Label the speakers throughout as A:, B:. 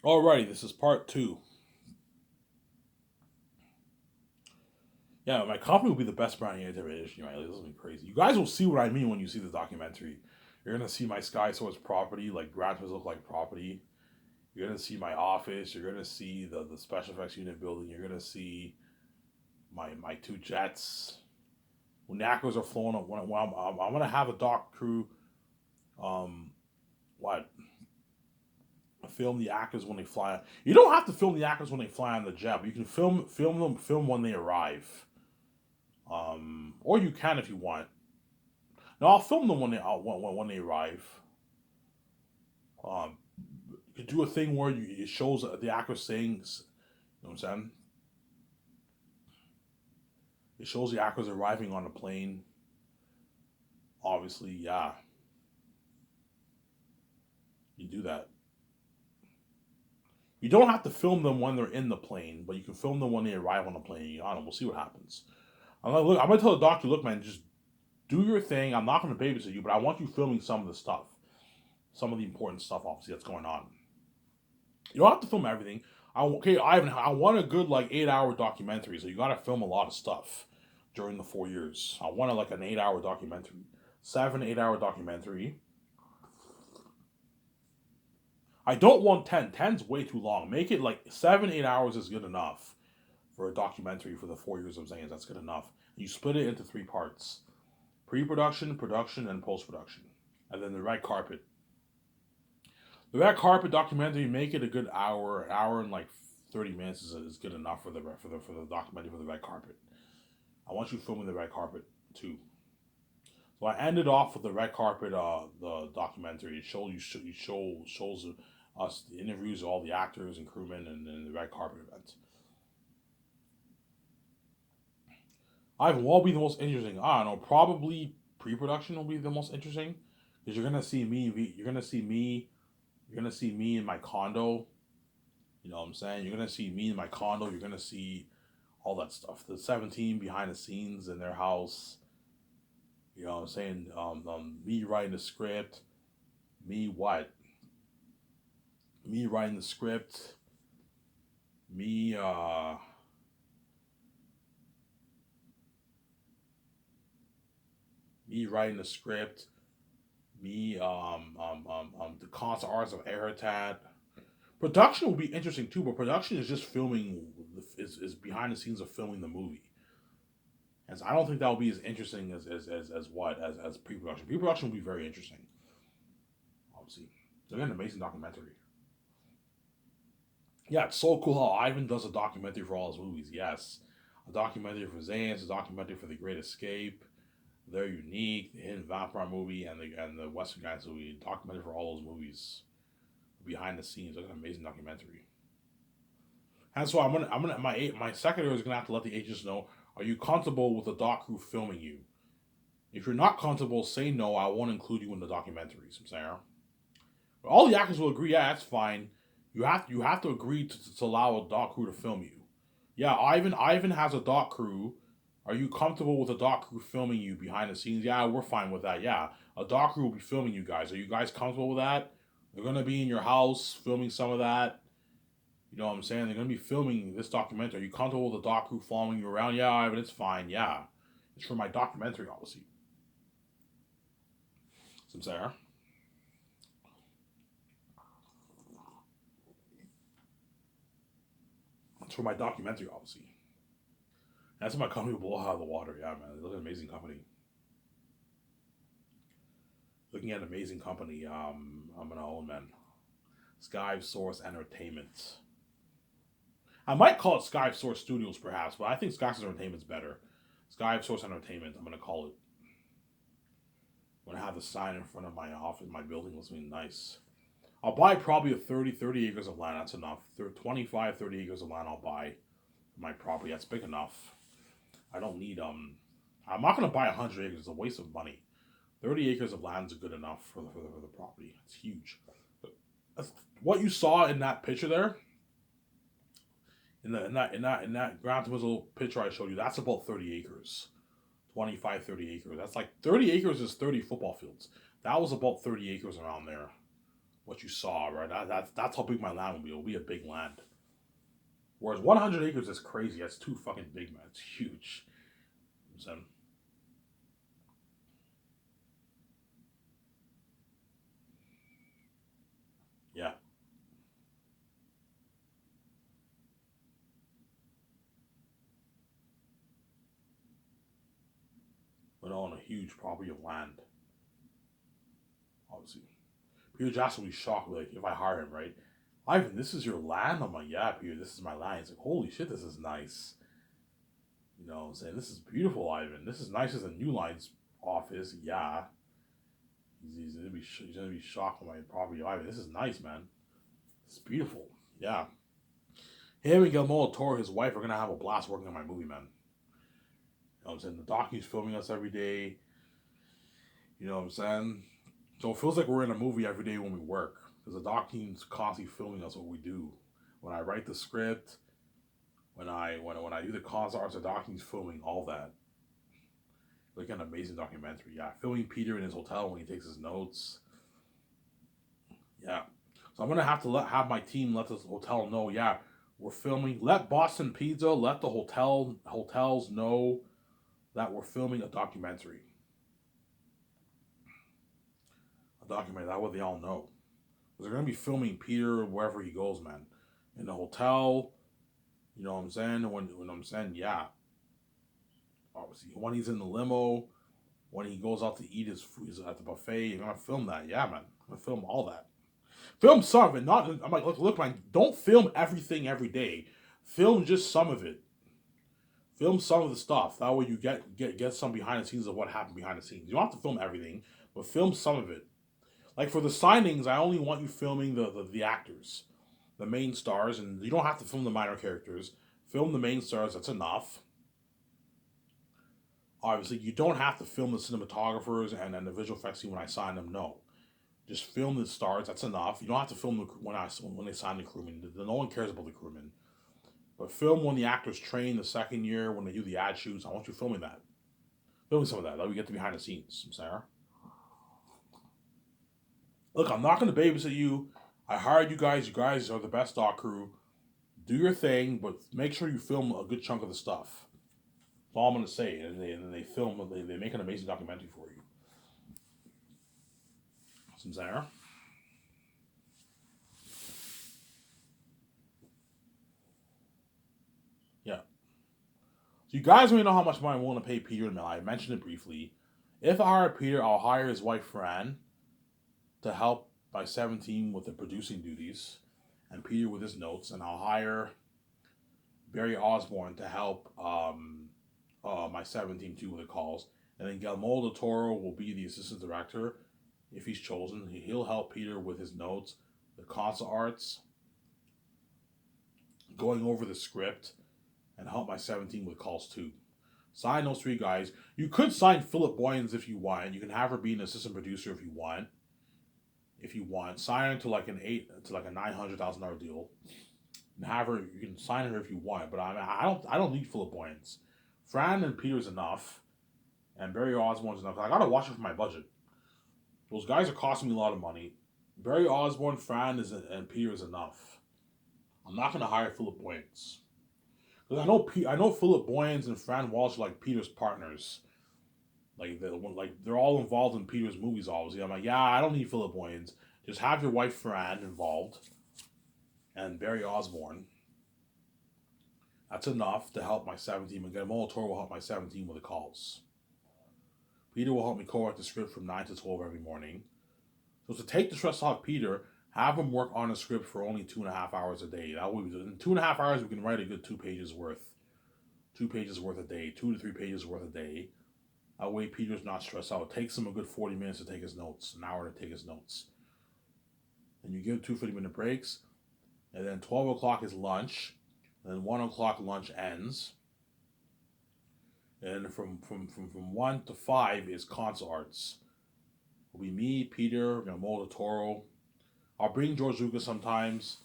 A: Alrighty, this is part two. Yeah, my company will be the best brand new edition, right? This will be crazy. You guys will see what I mean when you see the documentary. You're gonna see my Sky Source property, like Grand look like property. You're gonna see my office. You're gonna see the special effects unit building. You're gonna see my two jets. When the actors are flown, when I'm gonna have a doc crew. Um, what film the actors when they fly. You don't have to film the actors when they fly on the jet, but you can film when they arrive. Or you can if you want. No, I'll film them when they arrive. Um, you could do a thing where it shows the actor sings. You know what I'm saying? It shows the actors arriving on the plane. Obviously, yeah, you do that. You don't have to film them when they're in the plane, but you can film them when they arrive on the plane. I don't know. We'll see what happens. I'm gonna tell the doctor, look, man, just do your thing. I'm not gonna babysit you, but I want you filming some of the stuff, some of the important stuff, obviously, that's going on. You don't have to film everything. Ivan, I want a good like 8 hour documentary, so you got to film a lot of stuff during the 4 years. I want like an 8 hour documentary, 7 8 hour documentary. I don't want 10. 10's way too long. Make it like 7 8 hours is good enough for a documentary for the 4 years of Zayans. That's good enough. You split it into three parts: pre-production, production, and post-production, and then the red carpet. The red carpet documentary, make it a good hour, an hour and like 30 minutes is good enough for the documentary for the red carpet. I want you filming the red carpet too. So I ended off with the red carpet, the documentary. It shows us the interviews of all the actors and crewmen and the red carpet event. Ivan, what will be the most interesting? I don't know. Probably pre-production will be the most interesting because you're gonna see me. You're gonna see me. You're gonna see me in my condo. You know what I'm saying? You're gonna see me in my condo. You're gonna see all that stuff. The 17 behind the scenes in their house. You know what I'm saying? Me writing the script. Me what? Me writing the script. Me me writing the script. Me the concert arts of Airtad. Production will be interesting too, but production is just filming is behind the scenes of filming the movie. And so I don't think that will be as interesting as pre-production. Pre-production will be very interesting, obviously. So again, an amazing documentary. Yeah, it's so cool how Ivan does a documentary for all his movies. Yes, a documentary for Zans, a documentary for The Great Escape. They're unique. The Hidden Vampire movie and the Western Guys movie. Documentary for all those movies behind the scenes. Like an amazing documentary. And so I'm gonna my secretary is gonna have to let the agents know. Are you comfortable with the doc crew filming you? If you're not comfortable, say no. I won't include you in the documentaries. I'm saying. But all the actors will agree. Yeah, that's fine. You have to agree to allow a doc crew to film you. Yeah, Ivan has a doc crew. Are you comfortable with a doc crew filming you behind the scenes? Yeah, we're fine with that. Yeah, a doc crew will be filming you guys. Are you guys comfortable with that? They're gonna be in your house filming some of that. You know what I'm saying? They're gonna be filming this documentary. Are you comfortable with the doc crew following you around? Yeah, Ivan, it's fine. Yeah, it's for my documentary, obviously. Some Sarah. It's for my documentary, obviously. That's my company will blow out of the water. Yeah, man. They look at an amazing company. Looking at an amazing company. I'm gonna own, man. Sky Source Entertainment. I might call it Sky Source Studios, perhaps, but I think Sky Source Entertainment's better. Sky Source Entertainment. I'm gonna call it. I'm gonna have the sign in front of my office. My building looks really nice. I'll buy probably a 30 acres of land. That's enough. 25, 30 acres of land I'll buy for my property. That's big enough. I don't need. I'm not gonna buy 100 acres. It's a waste of money. 30 acres of land is good enough for the property. It's huge. That's, what you saw in that picture there, in that Gran Turismo picture I showed you, that's about 30 acres. 25, 30 acres. That's like 30 acres is 30 football fields. That was about 30 acres around there what you saw, right? That's how big my land will be. It'll be a big land. Whereas 100 acres is crazy. That's too fucking big, man. It's huge. So, yeah, but on a huge property of land, obviously. Peter Jackson will be shocked, like, if I hire him, right? Ivan, this is your land? I'm like, yeah, Peter, this is my land. He's like, holy shit, this is nice. You know what I'm saying? This is beautiful, Ivan. This is nicer than New Line's office. Yeah. He's gonna be shocked by my property. Ivan, this is nice, man. It's beautiful. Yeah. Him and Guillermo del Toro, his wife, are gonna have a blast working on my movie, man. You know what I'm saying? The docu's filming us every day. You know what I'm saying? So it feels like we're in a movie every day when we work. Because the doc team's constantly filming us what we do. When I write the script, when I do the concept arts, the doc team's filming all that. Like an amazing documentary. Yeah, filming Peter in his hotel when he takes his notes. Yeah. So I'm gonna have to have my team let this hotel know. Yeah, we're filming. Let Boston Pizza, let the hotels know that we're filming a documentary. A documentary. That way they all know. Because they're gonna be filming Peter wherever he goes, man. In the hotel. You know what I'm saying? When I'm saying, yeah. Obviously, when he's in the limo, when he goes out to eat his food at the buffet, you're gonna film that. Yeah, man. I'm gonna film all that. Film some of it. Not. I'm like, look, man. Don't film everything every day. Film just some of it. Film some of the stuff. That way you get some behind the scenes of what happened behind the scenes. You don't have to film everything, but film some of it. Like for the signings, I only want you filming the actors, the main stars, and you don't have to film the minor characters. Film the main stars. That's enough. Obviously, you don't have to film the cinematographers and the visual effects team when I sign them. No, just film the stars. That's enough. You don't have to film when they sign the crewmen. No one cares about the crewmen. But film when the actors train the second year when they do the ad shoots. I want you filming that. Filming some of that. That we get to behind the scenes, Sarah. Look, I'm not going to babysit you. I hired you guys. You guys are the best doc crew. Do your thing, but make sure you film a good chunk of the stuff. That's all I'm going to say. And they film. They make an amazing documentary for you. Some Sarah. Yeah. So you guys may know how much money I want to pay Peter and Mel. I mentioned it briefly. If I hire Peter, I'll hire his wife Fran to help my 17 with the producing duties, and Peter with his notes, and I'll hire Barry Osborne to help my 17 too with the calls, and then Guillermo del Toro will be the assistant director if he's chosen. He'll help Peter with his notes, the concept arts, going over the script, and help my 17 with calls too. Sign those three guys. You could sign Philip Boyens if you want. You can have her be an assistant producer if you want. Sign her to like a $900,000 deal, and have her. You can sign her if you want, but I don't need Philip Boyens. Fran and Peter's enough, and Barry Osborne's enough. I gotta watch it for my budget. Those guys are costing me a lot of money. Barry Osborne, Fran and Peter is enough. I'm not gonna hire Philip Boyens because I know Philip Boyens and Fran Walsh are like Peter's partners. They're all involved in Peter's movies. Obviously, I'm like, yeah, I don't need Philip Boyens. Just have your wife Fran involved, and Barry Osborne. That's enough to help my 17. And Guillermo del Toro will help my 17 with the calls. Peter will help me co-write the script from 9 to 12 every morning. So to take the stress off Peter, have him work on a script for only 2.5 hours a day. That way, in 2.5 hours, we can write a good 2 pages worth. 2 pages worth a day, 2 to 3 pages worth a day. That way, Peter's not stressed out. It takes him a good 40 minutes to take his notes, an hour to take his notes. And you give 2 50-minute breaks, and then 12 o'clock is lunch, and then 1 o'clock lunch ends. And from 1 to 5 is console arts. It'll be me, Peter, Guillermo del Toro. I'll bring George Lucas sometimes.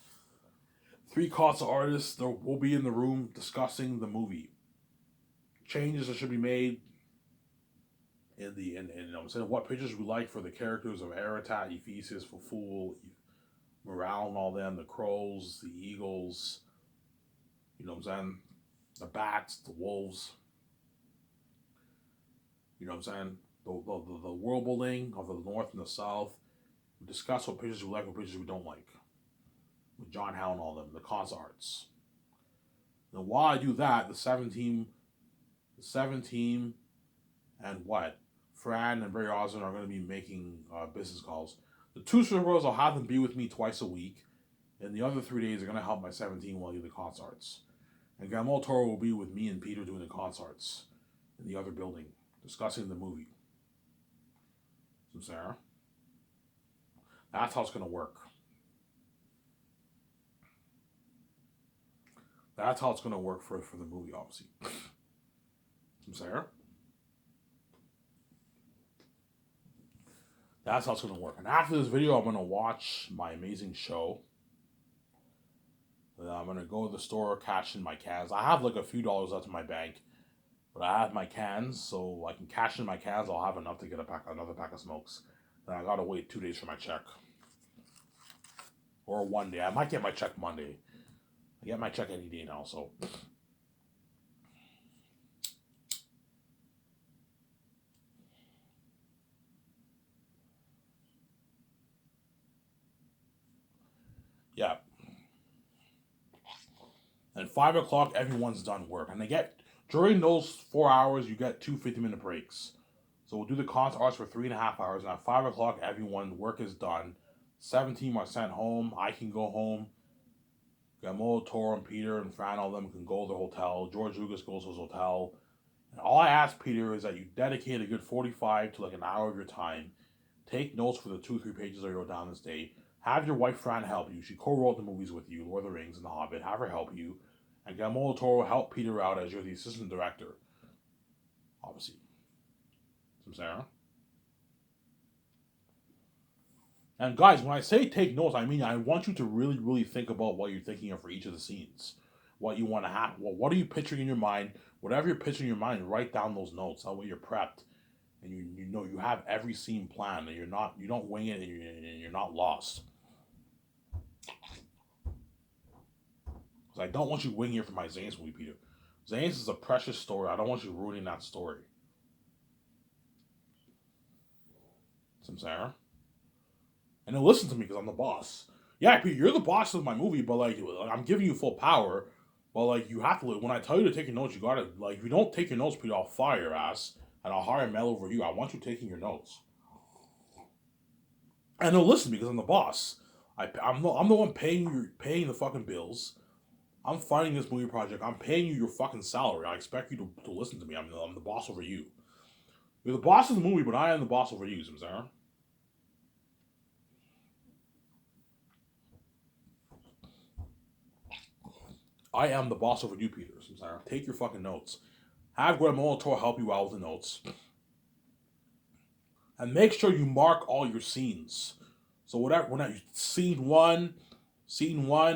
A: 3 console artists will be in the room discussing the movie. Changes that should be made in I'm saying what pictures we like for the characters of Aratat, Ephesus, Fool, Morale and all them, the crows, the eagles, you know what I'm saying? The bats, the wolves, you know what I'm saying? The world building of the north and the south. We discuss what pictures we like, what pictures we don't like. With John Howe and all them, the cons arts. Now while I do that, the seven team and what? Fran and Barry Osmond are going to be making business calls. The two Super Bowls, I'll have them be with me twice a week. And the other 3 days are going to help my 17 while I do the concerts. And Guillermo Toro will be with me and Peter doing the concerts in the other building, discussing the movie. So Sarah, that's how it's going to work. That's how it's going to work for the movie, obviously. So Sarah, that's how it's going to work. And after this video, I'm going to watch my amazing show. I'm going to go to the store, cash in my cans. I have like a few dollars left in my bank. But I have my cans, so I can cash in my cans. I'll have enough to get another pack of smokes. Then I gotta wait 2 days for my check. Or one day. I might get my check Monday. I get my check any day now, so. Yeah. And 5 o'clock, everyone's done work. And during those 4 hours, you get two 50-minute breaks. So we'll do the concert arts for 3.5 hours. And at 5 o'clock, everyone's work is done. 17 are sent home. I can go home. Guillermo, Toro, and Peter, and Fran, all of them can go to the hotel. George Lucas goes to his hotel. And all I ask Peter is that you dedicate a good 45 to like an hour of your time. Take notes for the 2-3 pages that you wrote down this day. Have your wife Fran help you. She co-wrote the movies with you, Lord of the Rings and The Hobbit. Have her help you. And Guillermo del Toro help Peter out as you're the assistant director. Obviously. Some Sarah. And guys, when I say take notes, I mean I want you to really, really think about what you're thinking of for each of the scenes. What you want to have. What are you picturing in your mind? Whatever you're picturing in your mind, write down those notes. That way you're prepped. And you know you have every scene planned and you don't wing it and you're not lost. Because I don't want you winging it for my Zane's movie, Peter. Zane's is a precious story. I don't want you ruining that story. Some Sarah. And then listen to me because I'm the boss. Yeah, Peter, you're the boss of my movie, but like I'm giving you full power. But like you have to. When I tell you to take your notes, you gotta like. If you don't take your notes, Peter, I'll fire your ass and I'll hire Mel over you. I want you taking your notes. And they'll listen because I'm the boss. I'm the one paying the fucking bills. I'm funding this movie project. I'm paying you your fucking salary. I expect you to listen to me. I'm the boss over you. You're the boss of the movie, but I am the boss over you, Samsara. I am the boss over you, Peter. Samsara. Take your fucking notes. Have Guillermo del Toro help you out with the notes. And make sure you mark all your scenes. So when scene one,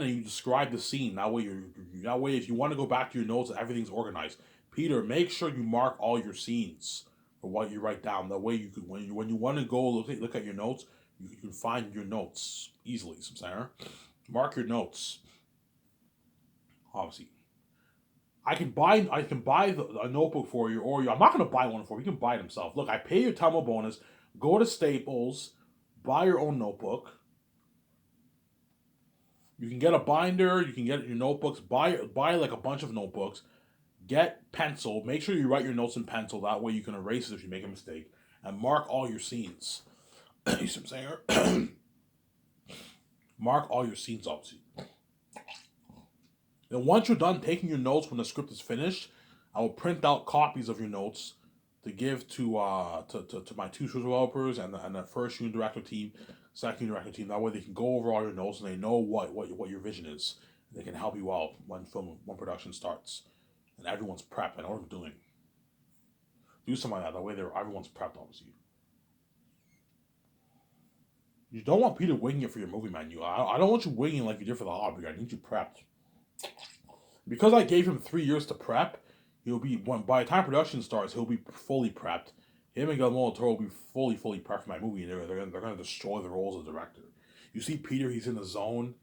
A: and you describe the scene. That way, if you want to go back to your notes, everything's organized. Peter, make sure you mark all your scenes for what you write down. That way, you could when you want to go look at your notes, you can find your notes easily. Samsara. Mark your notes. Obviously, I can buy a notebook for you, or I'm not going to buy one for you. You can buy it himself. Look, I pay your Tamil bonus. Go to Staples, buy your own notebook. You can get a binder. You can get your notebooks. Buy like a bunch of notebooks. Get pencil. Make sure you write your notes in pencil. That way you can erase it if you make a mistake. And mark all your scenes. You see what I'm saying? Mark all your scenes, obviously. Then once you're done taking your notes when the script is finished, I will print out copies of your notes to give to my two developers and the first unit director team, second unit director team. That way they can go over all your notes and they know what your vision is. They can help you out when production starts, and everyone's prepped. I know what I'm doing. Do something like that. That way everyone's prepped, obviously. You don't want Peter winging it for your movie, man. I don't want you winging like you did for the Hobbit. I need you prepped. Because I gave him 3 years to prep, by the time production starts, he'll be fully prepped. Him and Guillermo del Toro will be fully prepped for my movie, and they're going to destroy the roles of director. You see Peter, he's in the zone.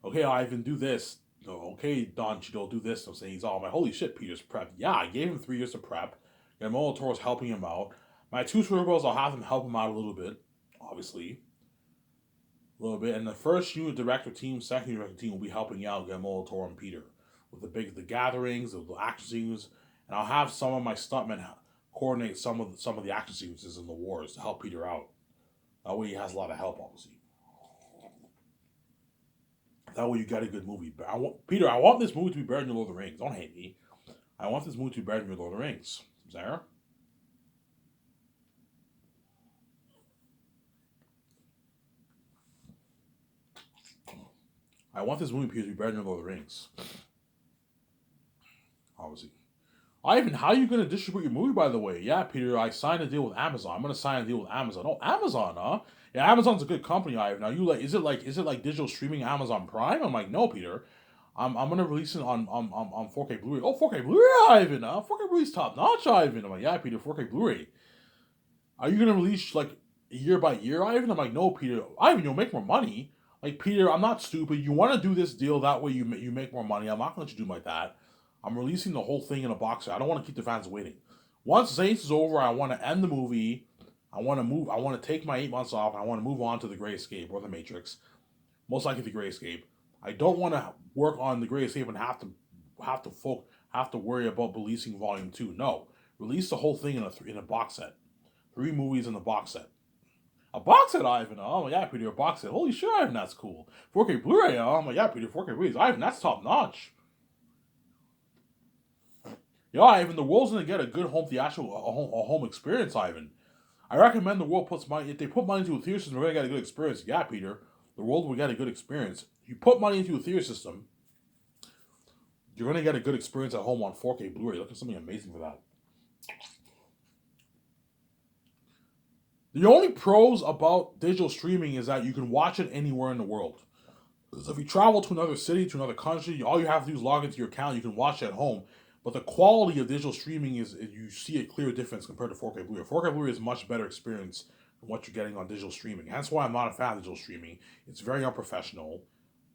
A: Okay, Ivan, do this. No, okay, Don Cheadle, do this. I'm saying he's all, I'm like, holy shit, Peter's prepped. Yeah, I gave him 3 years to prep. Guillermo del Toro's helping him out. My 2 Supergirls, I'll have them help him out a little bit, obviously. A little bit. And the first unit director team, second unit director team will be helping out Guillermo del Toro and Peter with the gatherings, the action scenes, and I'll have some of my stuntmen coordinate some of the action sequences in the wars to help Peter out. That way he has a lot of help, obviously. That way you get a good movie. But Peter, I want this movie to be better than Lord of the Rings. Don't hate me. I want this movie to be better than Lord of the Rings. Sarah? I want this movie, Peter, to be better than Lord of the Rings. Obviously. Ivan, how are you going to distribute your movie, by the way? Yeah, Peter, I signed a deal with Amazon. I'm going to sign a deal with Amazon. Oh, Amazon, huh? Yeah, Amazon's a good company, Ivan. Now, is it like digital streaming Amazon Prime? I'm like, no, Peter. I'm going to release it on 4K Blu-ray. Oh, 4K Blu-ray, Ivan, huh? 4K Blu-ray's top notch, Ivan. I'm like, yeah, Peter, 4K Blu-ray. Are you going to release, like, year by year, Ivan? I'm like, no, Peter. Ivan, you'll make more money. Like, Peter, I'm not stupid. You want to do this deal, that way you make more money. I'm not going to let you do like that. I'm releasing the whole thing in a box set. I don't want to keep the fans waiting. Once Zanes is over, I want to end the movie. I want to take my 8 months off. And I want to move on to The Great Escape or The Matrix. Most likely The Great Escape. I don't want to work on The Great Escape and have to worry about releasing Volume 2. No, release the whole thing in a box set. 3 movies in the box set. A box set, Ivan. Oh my, yeah, Peter, a box set. Holy shit, Ivan, that's cool. 4K Blu-ray. Oh my, yeah, Peter, 4K Blu-ray. Ivan, that's top notch. Yeah, Ivan, the world's gonna get a good home theatrical, a home experience, Ivan. I recommend the world puts money. If they put money into a theater system, we're gonna get a good experience. Yeah, Peter, the world will get a good experience. If you put money into a theater system, you're gonna get a good experience at home on 4K Blu-ray. Look at something amazing for that. The only pros about digital streaming is that you can watch it anywhere in the world. So if you travel to another city, to another country, all you have to do is log into your account. You can watch it at home. But the quality of digital streaming is you see a clear difference compared to 4K Blu-ray. 4K Blu-ray is a much better experience than what you're getting on digital streaming. That's why I'm not a fan of digital streaming. It's very unprofessional.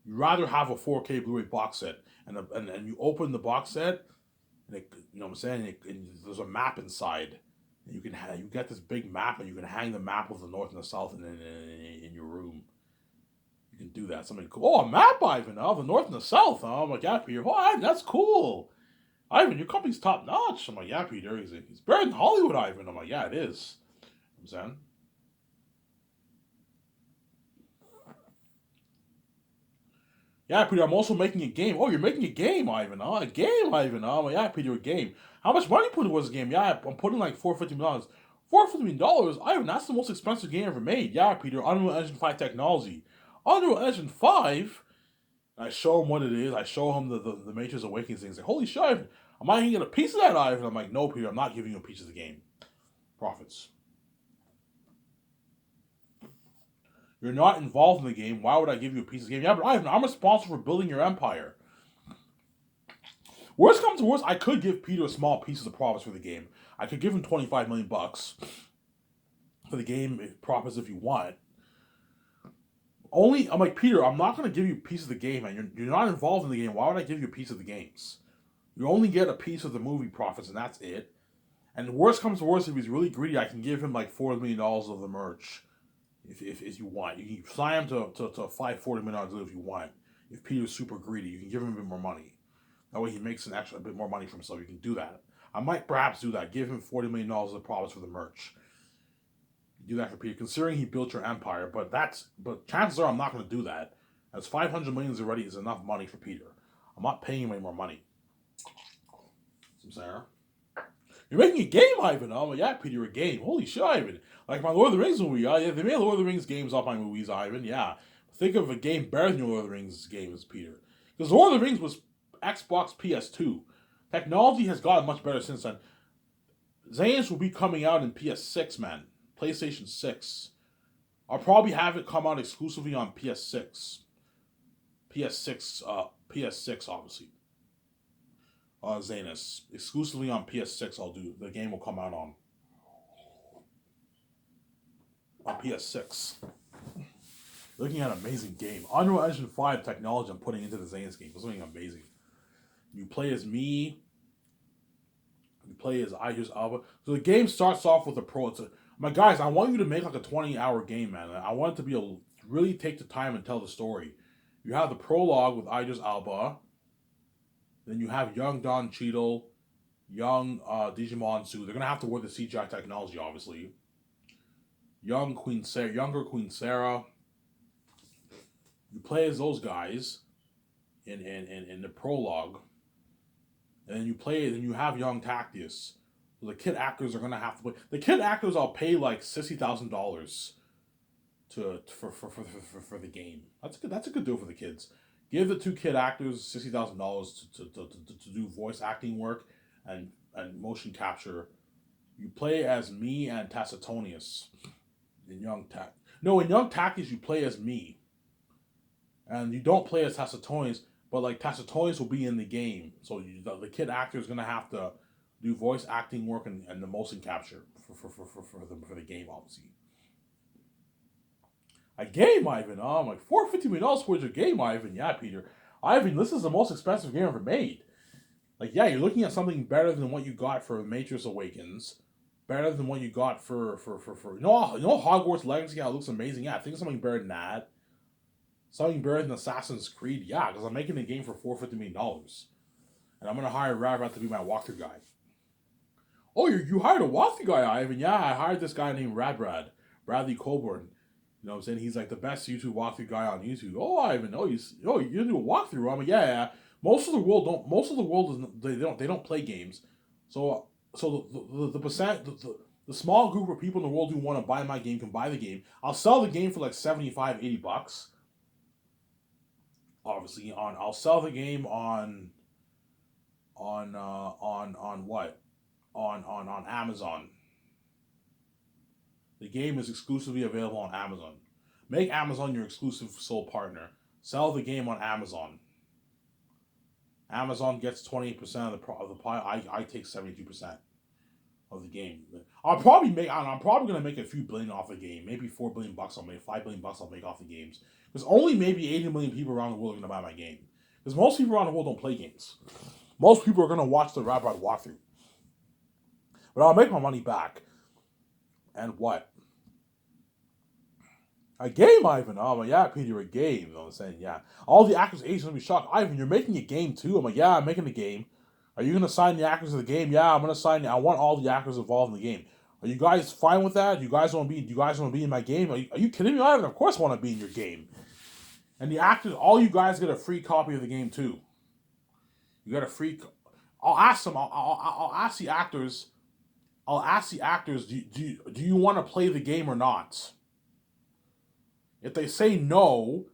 A: You'd rather have a 4K Blu-ray box set and you open the box set and you know what I'm saying, and there's a map inside. And you get this big map and you can hang the map of the north and the south in your room. You can do that. Something cool. Oh, a map, Ivan, of the north and the south. Oh my God, Peter. Oh, Ivan, that's cool. Ivan, your company's top notch. I'm like, yeah, Peter. He's better than Hollywood, Ivan. I'm like, yeah, it is. I'm saying. Yeah, Peter, I'm also making a game. Oh, you're making a game, Ivan. Oh, a game, Ivan. Oh, yeah, Peter, a game. How much money you put towards the game? Yeah, I'm putting like $450. $450? Ivan, that's the most expensive game ever made. Yeah, Peter, Unreal Engine 5 technology. Unreal Engine 5? I show him what it is. I show him the Matrix Awakens thing. He's like, holy shit, Ivan, am I going to get a piece of that, Ivan? I'm like, no, Peter, I'm not giving you a piece of the game. Profits. You're not involved in the game. Why would I give you a piece of the game? Yeah, but Ivan, I'm responsible for building your empire. Worst comes to worst, I could give Peter a small piece of the profits for the game. I could give him $25 million for the game profits if you want. I'm like, Peter, I'm not going to give you a piece of the game, man. You're not involved in the game. Why would I give you a piece of the games? You only get a piece of the movie profits, and that's it. And worst comes to worst, if he's really greedy, I can give him like $4 million of the merch. If you want. You can sign him to a $40 million deal if you want. If Peter's super greedy, you can give him a bit more money. That way he makes a bit more money for himself. You can do that. I might perhaps do that. Give him $40 million of the profits for the merch. Do that for Peter, considering he built your empire. But chances are I'm not going to do that, as $500 million already is enough money for Peter. I'm not paying him any more money. I'm saying, you're making a game, Ivan. I'm like, yeah, Peter, a game. Holy shit, Ivan. Like my Lord of the Rings movie. Yeah, they made Lord of the Rings games off my movies, Ivan. Yeah. Think of a game better than your Lord of the Rings games, Peter. Because Lord of the Rings was Xbox PS2. Technology has gotten much better since then. Zanes will be coming out in PS6, man. PlayStation 6. I'll probably have it come out exclusively on PS6. PS6, obviously. Zanus. Exclusively on PS6, I'll do. The game will come out on PS6. Looking at an amazing game. Unreal Engine 5 technology I'm putting into the Zane's game. It's something amazing. You play as me. You play as Idris Elba. So the game starts off with a pro. My guys, I want you to make like a 20-hour game, man. I want it to be really take the time and tell the story. You have the prologue with Idris Elba. Then you have young Don Cheadle, young Digimon Su. They're gonna have to work the CGI technology, obviously. Younger Queen Sarah. You play as those guys in the prologue, and then you have young Tactius. So the kid actors are gonna have to play. The kid actors I'll pay like $60,000 for the game. That's a good deal for the kids. Give the two kid actors $60,000 to do voice acting work and motion capture. You play as me and Tacitonius in Young Tac. No, in Young Tactius you play as me, and you don't play as Tacitonius, but like Tacitonius will be in the game. So the kid actor is gonna have to do voice acting work and the motion capture for the game, obviously. A game, Ivan. I'm like $450 million for your game, Ivan. Yeah, Peter. Ivan, this is the most expensive game ever made. Like, yeah, you're looking at something better than what you got for Matrix Awakens, better than what you got for Hogwarts Legacy. How it looks amazing. Yeah, I think something better than that. Something better than Assassin's Creed. Yeah, because I'm making a game for $450 million, and I'm gonna hire Radrat to be my walkthrough guy. Oh, you hired a walkthrough guy, Ivan? Yeah, I hired this guy named Bradley Colburn. You know what I'm saying? He's like the best YouTube walkthrough guy on YouTube. Oh, Ivan, you're gonna do a walkthrough. I'm like, yeah. Most of the world they don't play games. So the small group of people in the world who want to buy my game can buy the game. I'll sell the game for like $75-$80. Obviously, I'll sell the game on what? On Amazon. The game is exclusively available on Amazon. Make Amazon your exclusive sole partner. Sell the game on Amazon. Amazon gets 28% of the pie. I take 72% of the game. I'm probably gonna make a few billion off the game. Maybe $4 billion I'll make. $5 billion I'll make off the games. Because only maybe 80 million people around the world are gonna buy my game. Because most people around the world don't play games. Most people are gonna watch the Rad walkthrough. But I'll make my money back. And what? A game, Ivan. Oh, my, yeah, Peter, a game. You know what I'm saying? Yeah. All the actors' agents will be shocked. Ivan, you're making a game too? I'm like, yeah, I'm making a game. Are you going to sign the actors to the game? Yeah, I'm going to sign. I want all the actors involved in the game. Are you guys fine with that? Do you guys want to be in my game? Are you kidding me, Ivan? Of course I want to be in your game. And the actors, all you guys get a free copy of the game too. You got a free. I'll ask them. I'll ask the actors. Do you want to play the game or not? If they say no,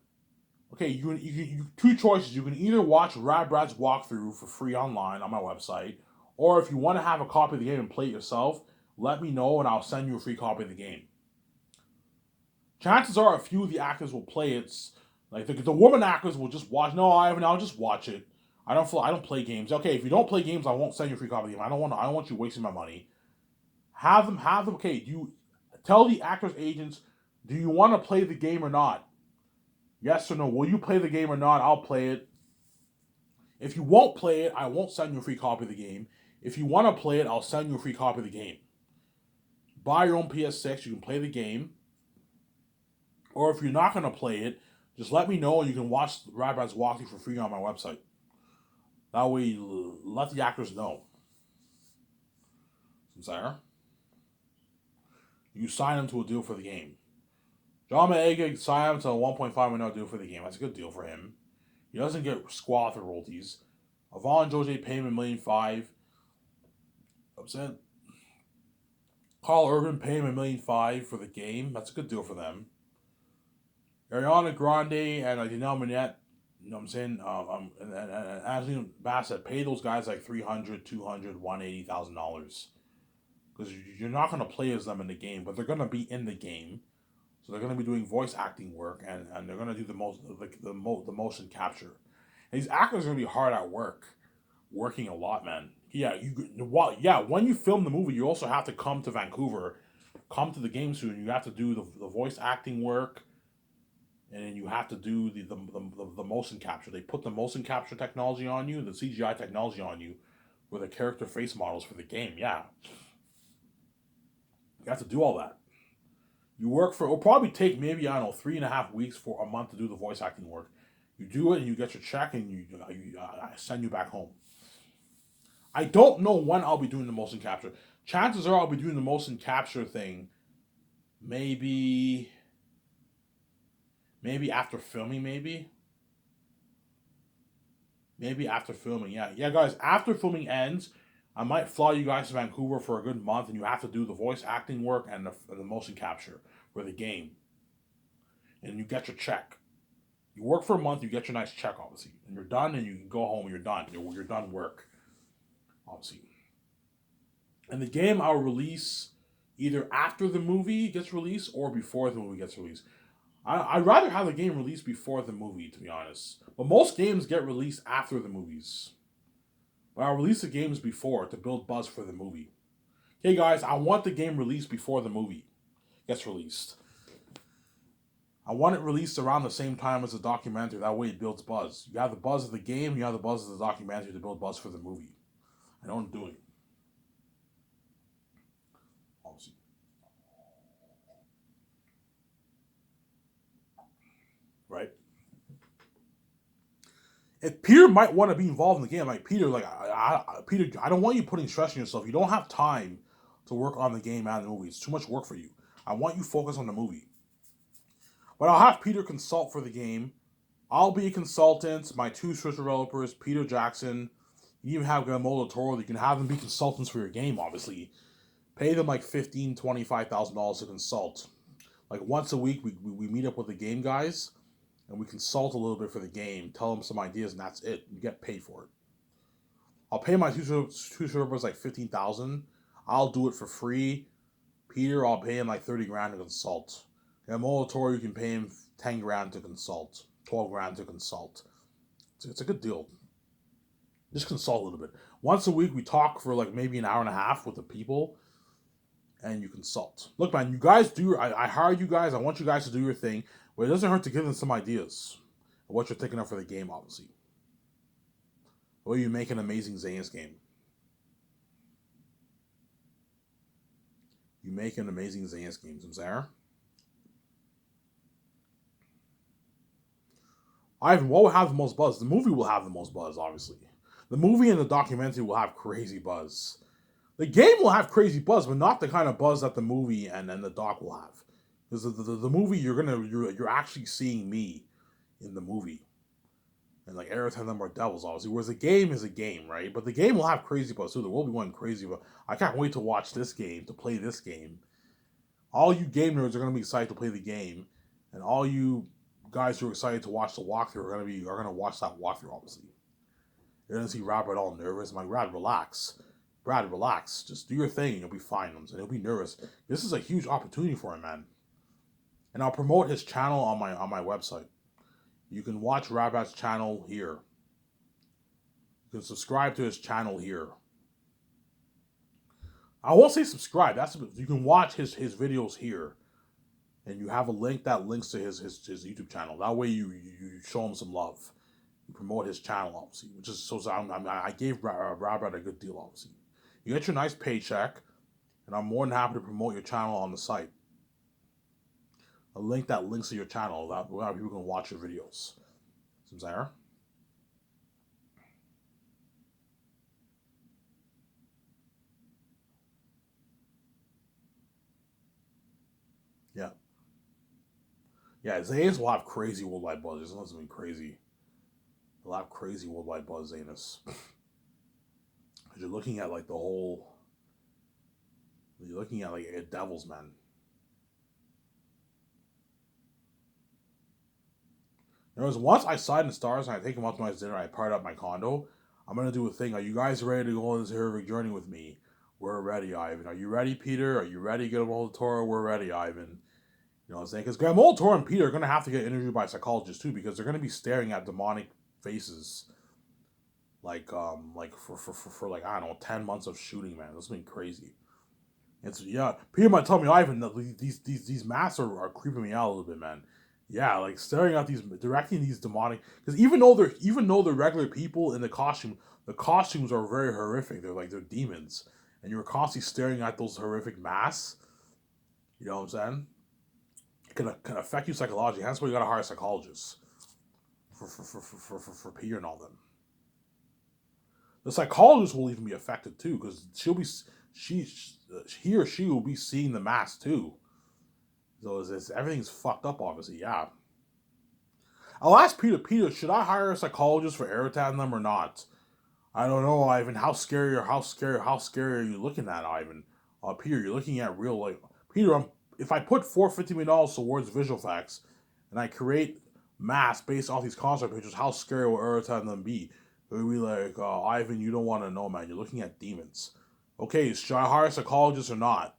A: okay, you two choices. You can either watch Radbrad's walkthrough for free online on my website, or if you want to have a copy of the game and play it yourself, let me know and I'll send you a free copy of the game. Chances are a few of the actors will play it. Like the woman actors will just watch. No, I'll just watch it. I don't play games. Okay, if you don't play games, I won't send you a free copy of the game. I don't want you wasting my money. Have them. Okay, you tell the actors' agents. Do you want to play the game or not? Yes or no? Will you play the game or not? I'll play it. If you won't play it, I won't send you a free copy of the game. If you want to play it, I'll send you a free copy of the game. Buy your own PS6. You can play the game. Or if you're not going to play it, just let me know and you can watch Radbrad's walkthrough for free on my website. That way, let the actors know. Sincere? You sign them to a deal for the game. John Boyega signed him to a $1.5 million deal for the game. That's a good deal for him. He doesn't get squat for royalties. Yvonne Jose paid him $1.5 million. Upset. Carl Urban paid him $1.5 million for the game. That's a good deal for them. Ariana Grande and Janelle Monáe, you know what I'm saying? And Angelina Bassett paid those guys like $300,000, $200,000, $180,000. Because you're not going to play as them in the game, but they're going to be in the game. So they're going to be doing voice acting work, and they're going to do the motion capture. And these actors are going to be hard at work, working a lot, man. Yeah, when you film the movie, you also have to come to Vancouver, come to the game soon. You have to do the voice acting work, and then you have to do the motion capture. They put the motion capture technology on you, the CGI technology on you, with the character face models for the game. Yeah, you have to do all that. You work for, it'll probably take maybe, I don't know, 3.5 weeks for a month to do the voice acting work. You do it and you get your check and I send you back home. I don't know when I'll be doing the motion capture. Chances are I'll be doing the motion capture thing maybe after filming, maybe after filming. Yeah, guys, after filming ends, I might fly you guys to Vancouver for a good month, and you have to do the voice acting work and the motion capture for the game, and you get your check. You work for a month, you get your nice check, obviously, and you're done, and you can go home. You're done. You're done work, obviously. And the game I'll release either after the movie gets released or before the movie gets released. I'd rather have the game released before the movie, to be honest. But most games get released after the movies. But I'll release the games before to build buzz for the movie. Okay, guys, I want the game released before the movie gets released. I want it released around the same time as the documentary. That way it builds buzz. You have the buzz of the game, you have the buzz of the documentary to build buzz for the movie. I don't do it. Obviously. Right? If Peter might want to be involved in the game, like Peter, Peter, I don't want you putting stress on yourself. You don't have time to work on the game and the movie. It's too much work for you. I want you focused on the movie. But I'll have Peter consult for the game. I'll be a consultant. My two Switch developers, Peter Jackson. You even have Guillermo del Toro. You can have them be consultants for your game, obviously. Pay them like $15,000, $25,000 to consult. Like once a week, we meet up with the game guys and we consult a little bit for the game, tell them some ideas, and that's it. You get paid for it. I'll pay my two servers like 15,000. I'll do it for free. Peter, I'll pay him like 30 grand to consult. And Molitor, you can pay him 10 grand to consult, 12 grand to consult. It's a good deal. Just consult a little bit. Once a week, we talk for like maybe an hour and a half with the people, and you consult. Look, man, you guys do. I hire you guys. I want you guys to do your thing. But it doesn't hurt to give them some ideas of what you're thinking of for the game, obviously. Or you make an amazing Zane's game. You make an amazing Zane's game, Zara. Ivan, what will have the most buzz? The movie will have the most buzz, obviously. The movie and the documentary will have crazy buzz. The game will have crazy buzz, but not the kind of buzz that the movie and the doc will have. Because the movie, you're actually seeing me in the movie, and like Aerith and them are devils, obviously. Whereas the game is a game, right? But the game will have crazy buzz too. There will be one crazy, but I can't wait to watch this game, to play this game. All you game nerds are gonna be excited to play the game, and all you guys who are excited to watch the walkthrough are gonna watch that walkthrough, obviously. You're gonna see Robert all nervous. I'm like, Brad, relax. Brad, relax. Just do your thing and you'll be fine. And he'll be nervous. This is a huge opportunity for him, man. And I'll promote his channel on my website. You can watch Rabat's channel here. You can subscribe to his channel here. I won't say subscribe. You can watch his videos here, and you have a link that links to his YouTube channel. That way you show him some love. You promote his channel, obviously, which is so. I gave Rabat a good deal, obviously. You get your nice paycheck, and I'm more than happy to promote your channel on the site. A link that links to your channel that people can watch your videos. Seems there. Yeah. Yeah, Zanus will have crazy worldwide buzz. This one's been crazy. He'll have crazy worldwide buzz, Zanus. You're looking at like the whole. You're looking at like a devil's man. There was once I signed the stars and I take him out to my dinner. I part up my condo. I'm gonna do a thing. Are you guys ready to go on this heroic journey with me? We're ready, Ivan. Are you ready, Peter? Are you ready, Guillermo del Toro? We're ready, Ivan. You know what I'm saying? Because Guillermo del Toro and Peter are gonna have to get interviewed by psychologists too, because they're gonna be staring at demonic faces. Like for like I don't know 10 months of shooting, man. This has been crazy. It's Peter might tell me, Ivan, that these masks are creeping me out a little bit, man. Yeah, like staring at these, directing these demonic. Because even though they're regular people in the costume, the costumes are very horrific. They're demons, and you're constantly staring at those horrific masks. You know what I'm saying? It can affect you psychologically. That's why you gotta hire psychologists for Peter and all them. The psychologist will even be affected too, because she he or she will be seeing the mask too. So everything's fucked up, obviously. Yeah. I'll ask Peter. Peter, should I hire a psychologist for Eritan them or not? I don't know, Ivan. How scary are you looking at, Ivan? Peter, you're looking at real life. Peter, if I put $450 million towards visual effects, and I create masks based off these concept pictures, how scary will Eritan them be? They'll be like, Ivan, you don't want to know, man. You're looking at demons. Okay, should I hire a psychologist or not?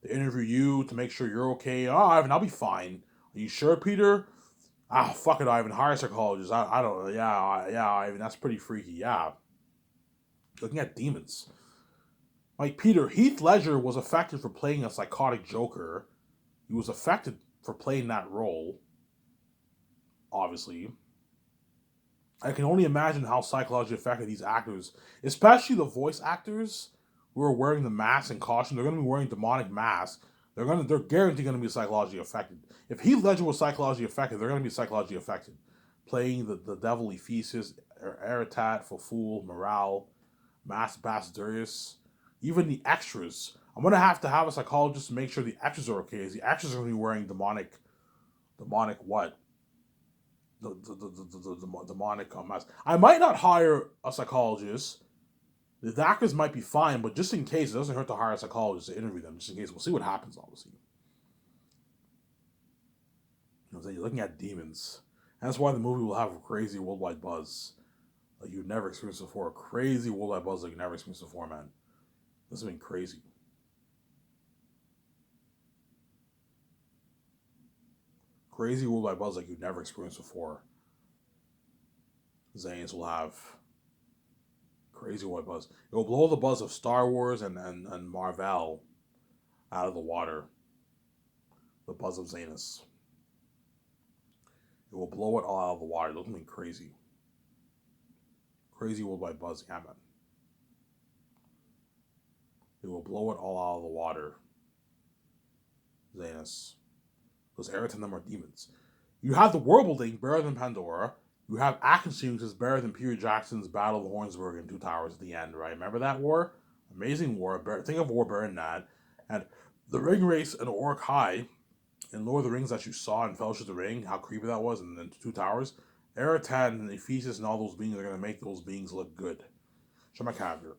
A: To interview you to make sure you're okay. Oh, Ivan, I'll be fine. Are you sure, Peter? Ah, fuck it, Ivan. Hire a psychologist. I don't know. Yeah, Ivan. That's pretty freaky. Yeah. Looking at demons. Like Peter, Heath Ledger was affected for playing a psychotic Joker. He was affected for playing that role, obviously. I can only imagine how psychologically affected these actors, especially the voice actors who are wearing the masks and costume. They're going to be wearing demonic masks. They're guaranteed going to be psychologically affected. If Heath Ledger was psychologically affected, they're going to be psychologically affected. Playing the devil Ephesus, Eritat, Fool, Morale, Master Basilius, even the extras. I'm gonna have a psychologist to make sure the extras are okay. As the extras are gonna be wearing demonic what? The demonic mask. I might not hire a psychologist. The actors might be fine, but just in case, it doesn't hurt to hire a psychologist to interview them. Just in case, we'll see what happens. Obviously, you're looking at demons, and that's why the movie will have a crazy worldwide buzz like you've never experienced before. A crazy worldwide buzz like you've never experienced before, man. This has been crazy. Crazy worldwide buzz like you've never experienced before. Zanes will have crazy worldwide buzz. It will blow the buzz of Star Wars and Marvel out of the water. The buzz of Zanus. It will blow it all out of the water. It'll be crazy. Crazy worldwide buzz, yeah, man. It will blow it all out of the water. Zanus. Those Eritan them are demons. You have the world building better than Pandora. You have action sequences better than Peter Jackson's Battle of Hornsburg and Two Towers at the end, right? Remember that war? Amazing war. Think of war better than that. And the ring race in Orc High in Lord of the Rings that you saw in Fellowship of the Ring, how creepy that was, and then Two Towers. Eritan and Ephesus and all those beings are going to make those beings look good. Show my character.